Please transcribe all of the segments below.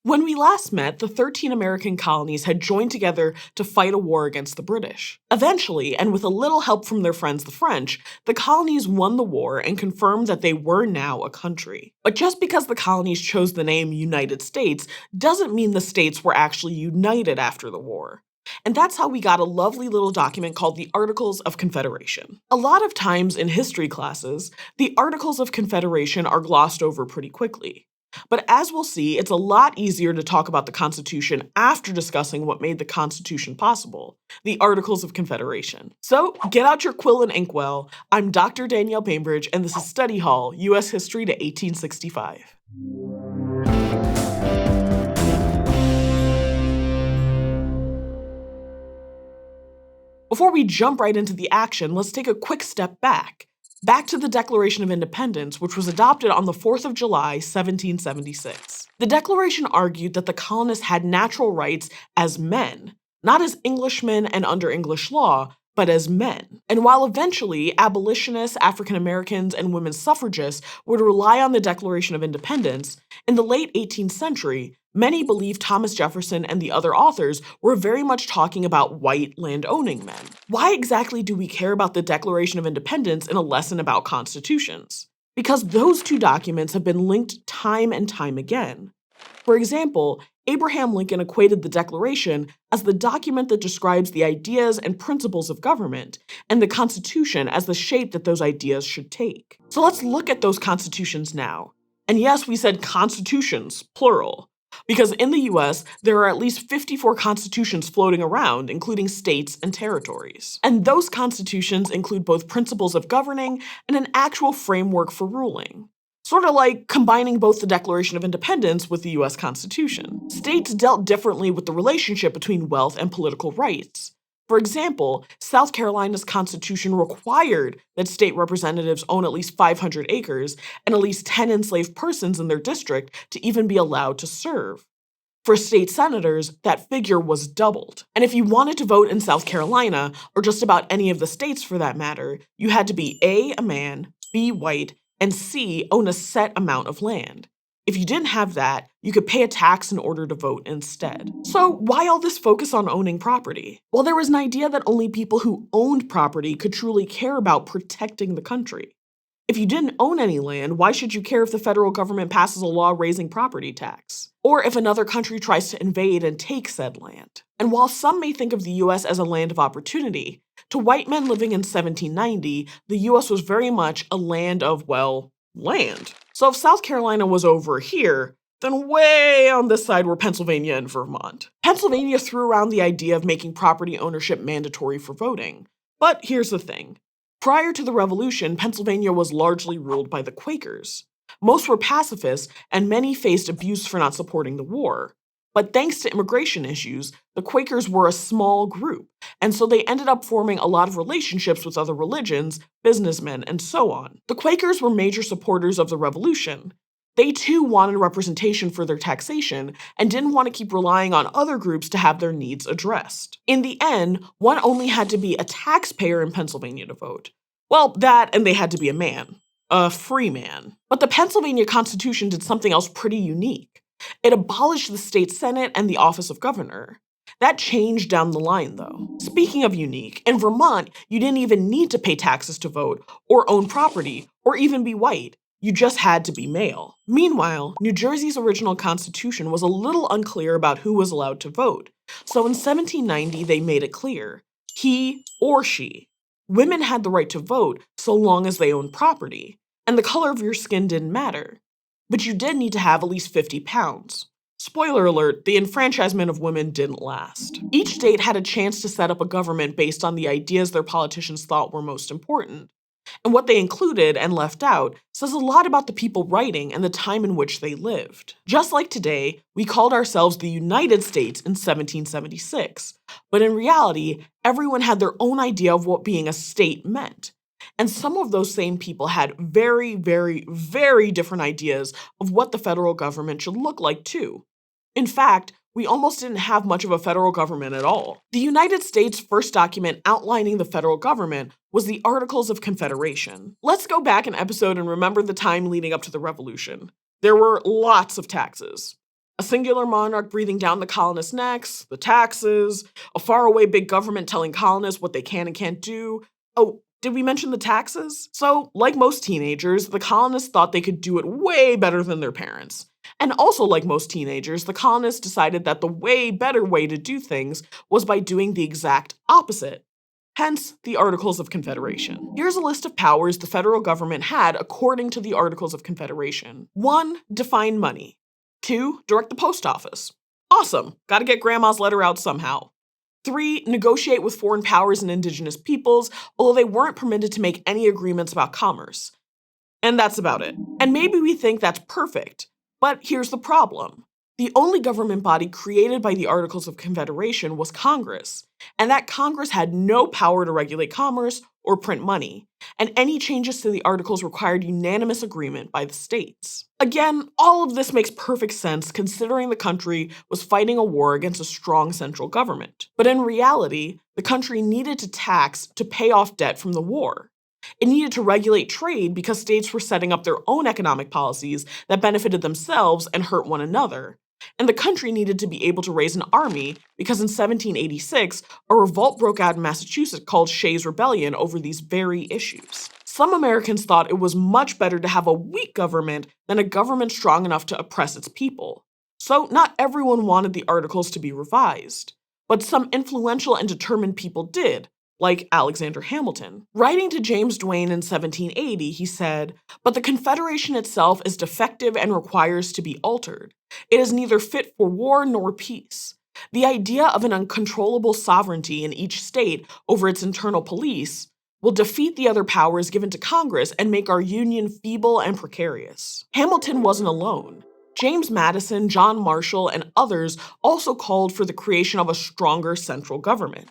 When we last met, the 13 American colonies had joined together to fight a war against the British. Eventually, and with a little help from their friends the French, the colonies won the war and confirmed that they were now a country. But just because the colonies chose the name United States doesn't mean the states were actually united after the war. And that's how we got a lovely little document called the Articles of Confederation. A lot of times in history classes, the Articles of Confederation are glossed over pretty quickly. But as we'll see, it's a lot easier to talk about the Constitution after discussing what made the Constitution possible, the Articles of Confederation. So get out your quill and inkwell. I'm Dr. Danielle Bainbridge, and this is Study Hall, U.S. History to 1865. Before we jump right into the action, let's take a quick step back. Back to the Declaration of Independence, which was adopted on the 4th of July, 1776. The Declaration argued that the colonists had natural rights as men, not as Englishmen and under English law, but as men. And while eventually abolitionists, African Americans, and women suffragists would rely on the Declaration of Independence, in the late 18th century, many believed Thomas Jefferson and the other authors were very much talking about white land-owning men. Why exactly do we care about the Declaration of Independence in a lesson about constitutions? Because those two documents have been linked time and time again. For example, Abraham Lincoln equated the Declaration as the document that describes the ideas and principles of government, and the Constitution as the shape that those ideas should take. So let's look at those constitutions now. And yes, we said constitutions, plural. Because in the US, there are at least 54 constitutions floating around, including states and territories. And those constitutions include both principles of governing and an actual framework for ruling. Sort of like combining both the Declaration of Independence with the US Constitution. States dealt differently with the relationship between wealth and political rights. For example, South Carolina's constitution required that state representatives own at least 500 acres and at least 10 enslaved persons in their district to even be allowed to serve. For state senators, that figure was doubled. And if you wanted to vote in South Carolina, or just about any of the states for that matter, you had to be A, a man, B, white, and C, own a set amount of land. If you didn't have that, you could pay a tax in order to vote instead. So why all this focus on owning property? Well, there was an idea that only people who owned property could truly care about protecting the country. If you didn't own any land, why should you care if the federal government passes a law raising property tax? Or if another country tries to invade and take said land? And while some may think of the US as a land of opportunity, to white men living in 1790, the US was very much a land of, well, land. So if South Carolina was over here, then way on this side were Pennsylvania and Vermont. Pennsylvania threw around the idea of making property ownership mandatory for voting. But here's the thing. Prior to the Revolution, Pennsylvania was largely ruled by the Quakers. Most were pacifists, and many faced abuse for not supporting the war. But thanks to immigration issues, the Quakers were a small group, and so they ended up forming a lot of relationships with other religions, businessmen, and so on. The Quakers were major supporters of the Revolution. They too wanted representation for their taxation and didn't want to keep relying on other groups to have their needs addressed. In the end, one only had to be a taxpayer in Pennsylvania to vote. Well, that and they had to be a man. A free man. But the Pennsylvania Constitution did something else pretty unique. It abolished the state senate and the office of governor. That changed down the line, though. Speaking of unique, in Vermont, you didn't even need to pay taxes to vote, or own property, or even be white. You just had to be male. Meanwhile, New Jersey's original constitution was a little unclear about who was allowed to vote. So in 1790, they made it clear. He or she. Women had the right to vote so long as they owned property, and the color of your skin didn't matter. But you did need to have at least 50 pounds. Spoiler alert, the enfranchisement of women didn't last. Each state had a chance to set up a government based on the ideas their politicians thought were most important. And what they included and left out says a lot about the people writing and the time in which they lived. Just like today, we called ourselves the United States in 1776. But in reality, everyone had their own idea of what being a state meant. And some of those same people had very, very, very different ideas of what the federal government should look like too. In fact, we almost didn't have much of a federal government at all. The United States' first document outlining the federal government was the Articles of Confederation. Let's go back an episode and remember the time leading up to the Revolution. There were lots of taxes. A singular monarch breathing down the colonists' necks, the taxes, a faraway big government telling colonists what they can and can't do. Oh, did we mention the taxes? So, like most teenagers, the colonists thought they could do it way better than their parents. And also, like most teenagers, the colonists decided that the way better way to do things was by doing the exact opposite. Hence, the Articles of Confederation. Here's a list of powers the federal government had according to the Articles of Confederation. 1. Define money. 2. Direct the post office. Awesome, gotta get grandma's letter out somehow. 3. Negotiate with foreign powers and indigenous peoples, although they weren't permitted to make any agreements about commerce. And that's about it. And maybe we think that's perfect, but here's the problem. The only government body created by the Articles of Confederation was Congress, and that Congress had no power to regulate commerce or print money, and any changes to the Articles required unanimous agreement by the states. Again, all of this makes perfect sense considering the country was fighting a war against a strong central government. But in reality, the country needed to tax to pay off debt from the war. It needed to regulate trade because states were setting up their own economic policies that benefited themselves and hurt one another. And the country needed to be able to raise an army because in 1786, a revolt broke out in Massachusetts called Shays' Rebellion over these very issues. Some Americans thought it was much better to have a weak government than a government strong enough to oppress its people. So not everyone wanted the Articles to be revised, but some influential and determined people did, like Alexander Hamilton. Writing to James Duane in 1780, he said, "But the Confederation itself is defective and requires to be altered. It is neither fit for war nor peace. The idea of an uncontrollable sovereignty in each state over its internal police will defeat the other powers given to Congress and make our union feeble and precarious." Hamilton wasn't alone. James Madison, John Marshall, and others also called for the creation of a stronger central government.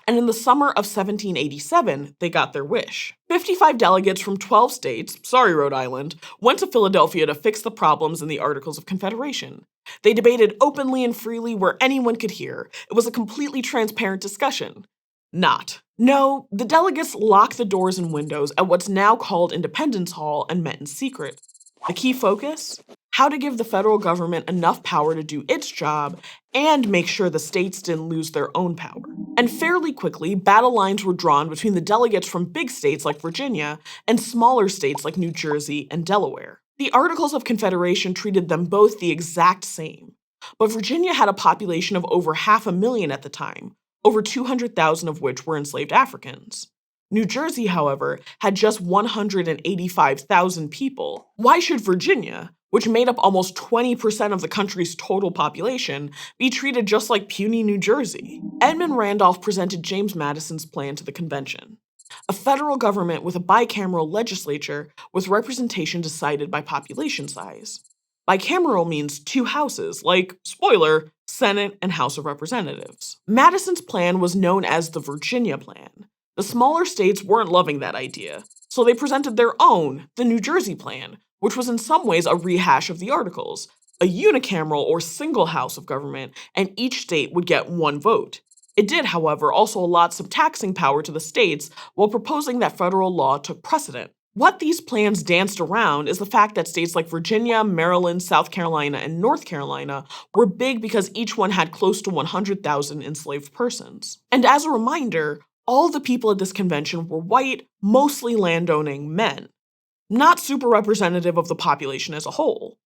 And in the summer of 1787, they got their wish. 55 delegates from 12 states, sorry Rhode Island, went to Philadelphia to fix the problems in the Articles of Confederation. They debated openly and freely where anyone could hear. It was a completely transparent discussion. Not. No, the delegates locked the doors and windows at what's now called Independence Hall and met in secret. The key focus? How to give the federal government enough power to do its job and make sure the states didn't lose their own power. And fairly quickly, battle lines were drawn between the delegates from big states like Virginia and smaller states like New Jersey and Delaware. The Articles of Confederation treated them both the exact same. But Virginia had a population of over 500,000 at the time, over 200,000 of which were enslaved Africans. New Jersey, however, had just 185,000 people. Why should Virginia, which made up almost 20% of the country's total population, be treated just like puny New Jersey? Edmund Randolph presented James Madison's plan to the convention. A federal government with a bicameral legislature with representation decided by population size. Bicameral means two houses, like, spoiler, Senate and House of Representatives. Madison's plan was known as the Virginia Plan. The smaller states weren't loving that idea, so they presented their own, the New Jersey Plan, which was in some ways a rehash of the Articles, a unicameral or single house of government, and each state would get one vote. It did, however, also allot some taxing power to the states while proposing that federal law took precedent. What these plans danced around is the fact that states like Virginia, Maryland, South Carolina, and North Carolina were big because each one had close to 100,000 enslaved persons. And as a reminder, all the people at this convention were white, mostly landowning men, not super representative of the population as a whole.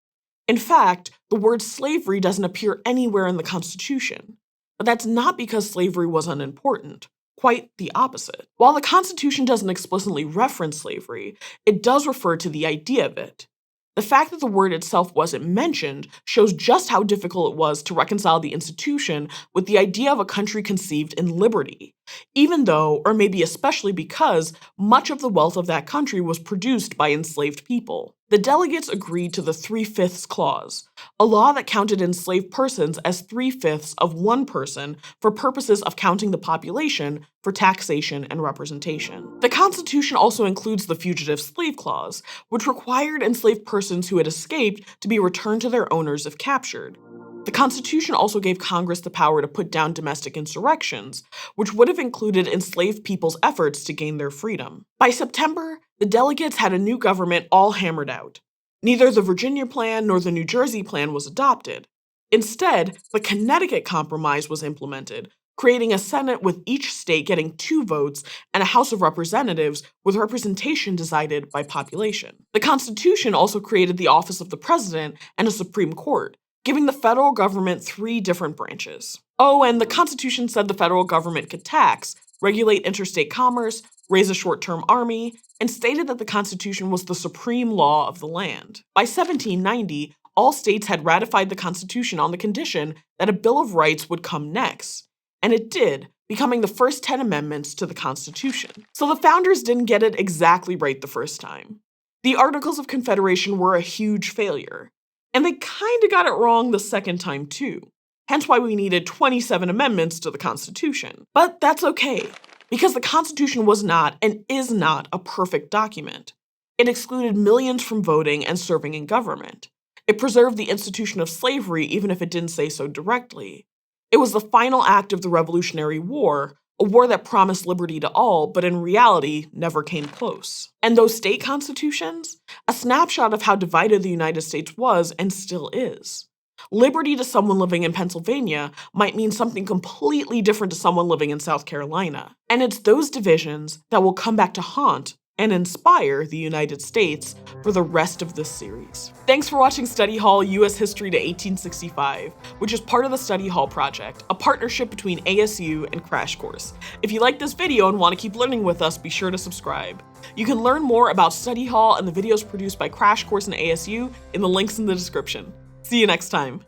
In fact, the word slavery doesn't appear anywhere in the Constitution. But that's not because slavery was unimportant. Quite the opposite. While the Constitution doesn't explicitly reference slavery, it does refer to the idea of it. The fact that the word itself wasn't mentioned shows just how difficult it was to reconcile the institution with the idea of a country conceived in liberty, even though, or maybe especially because, much of the wealth of that country was produced by enslaved people. The delegates agreed to the 3/5 clause, a law that counted enslaved persons as 3/5 of one person for purposes of counting the population for taxation and representation. The Constitution also includes the fugitive slave clause, which required enslaved persons who had escaped to be returned to their owners if captured. The Constitution also gave Congress the power to put down domestic insurrections, which would have included enslaved people's efforts to gain their freedom. By September, the delegates had a new government all hammered out. Neither the Virginia Plan nor the New Jersey Plan was adopted. Instead, the Connecticut Compromise was implemented, creating a Senate with each state getting 2 votes and a House of Representatives with representation decided by population. The Constitution also created the office of the President and a Supreme Court, giving the federal government 3 different branches. Oh, and the Constitution said the federal government could tax, regulate interstate commerce, raise a short-term army, and stated that the Constitution was the supreme law of the land. By 1790, all states had ratified the Constitution on the condition that a Bill of Rights would come next. And it did, becoming the first 10 amendments to the Constitution. So the founders didn't get it exactly right the first time. The Articles of Confederation were a huge failure. And they kinda got it wrong the second time too. Hence why we needed 27 amendments to the Constitution. But that's okay, because the Constitution was not and is not a perfect document. It excluded millions from voting and serving in government. It preserved the institution of slavery even if it didn't say so directly. It was the final act of the Revolutionary War, a war that promised liberty to all, but in reality never came close. And those state constitutions? A snapshot of how divided the United States was and still is. Liberty to someone living in Pennsylvania might mean something completely different to someone living in South Carolina. And it's those divisions that will come back to haunt and inspire the United States for the rest of this series. Thanks for watching Study Hall U.S. History to 1865, which is part of the Study Hall Project, a partnership between ASU and Crash Course. If you like this video and want to keep learning with us, be sure to subscribe. You can learn more about Study Hall and the videos produced by Crash Course and ASU in the links in the description. See you next time.